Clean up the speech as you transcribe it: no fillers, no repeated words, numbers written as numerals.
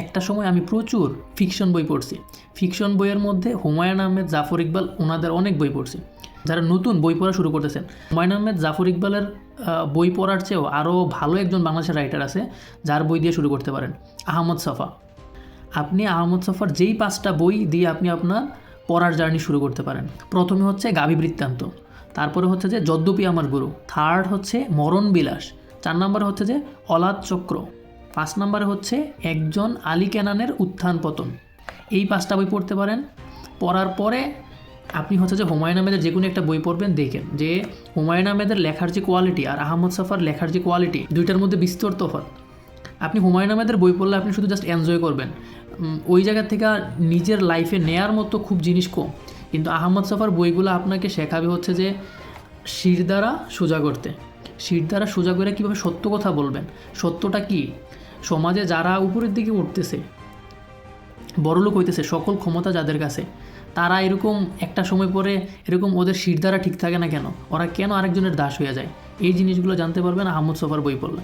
একটা সময় আমি প্রচুর ফিকশন বই পড়ছি। ফিকশন বইয়ের মধ্যে হুমায়ুন আহমেদ, জাফর ইকবাল ওনাদের অনেক বই পড়ছি। যারা নতুন বই পড়া শুরু করতেছেন, হুমায়ুন আহমেদ, জাফর ইকবালের বই পড়ার চেয়েও আরও ভালো একজন বাংলাদেশের রাইটার আছে যার বই দিয়ে শুরু করতে পারেন, আহমদ ছফা। আপনি আহমদ ছফার যেই 5টা বই দিয়ে আপনি আপনার পড়ার জার্নি শুরু করতে পারেন। প্রথমে হচ্ছে গাভী বৃত্তান্ত, তারপরে হচ্ছে যে যদ্যপি আমার গুরু, থার্ড হচ্ছে মরণ বিলাস, 4 নম্বরে হচ্ছে যে অলাদ চক্র, 5 নম্বরে হচ্ছে একজন আলী কেনানের উত্থান পতন। এই 5টা বই পড়তে পারেন। পড়ার পরে আপনি হচ্ছে যে হুমায়ুন আহমেদের যে কোনো একটা বই পড়বেন, দেখেন যে হুমায়ুন আহমেদের লেখার যে কোয়ালিটি আর আহমদ ছফার লেখার যে কোয়ালিটি, দুইটার মধ্যে বিস্তর তফাৎ। আপনি হুমায়ুন আহমেদের বই পড়লে আপনি শুধু জাস্ট এনজয় করবেন, ওই জায়গা থেকে নিজের লাইফে নেয়ার মতো খুব জিনিস কম। কিন্তু আহমদ ছফার বইগুলো আপনাকে শেখাবে হচ্ছে যে শির দ্বারা সোজা করতে, শির দ্বারা সোজা করে কীভাবে সত্য কথা বলবেন, সত্যটা কি, সমাজে যারা উপরের দিকে উঠতেছে, বড়লোক হইতেছে, সকল ক্ষমতা যাদের কাছে, তারা এরকম একটা সময় পরে এরকম ওদের শির দ্বারা ঠিক থাকে না কেন, ওরা কেন আরেকজনের দাস হয়ে যায়, এই জিনিসগুলো জানতে পারবেন আহমদ ছফার বই পড়লে।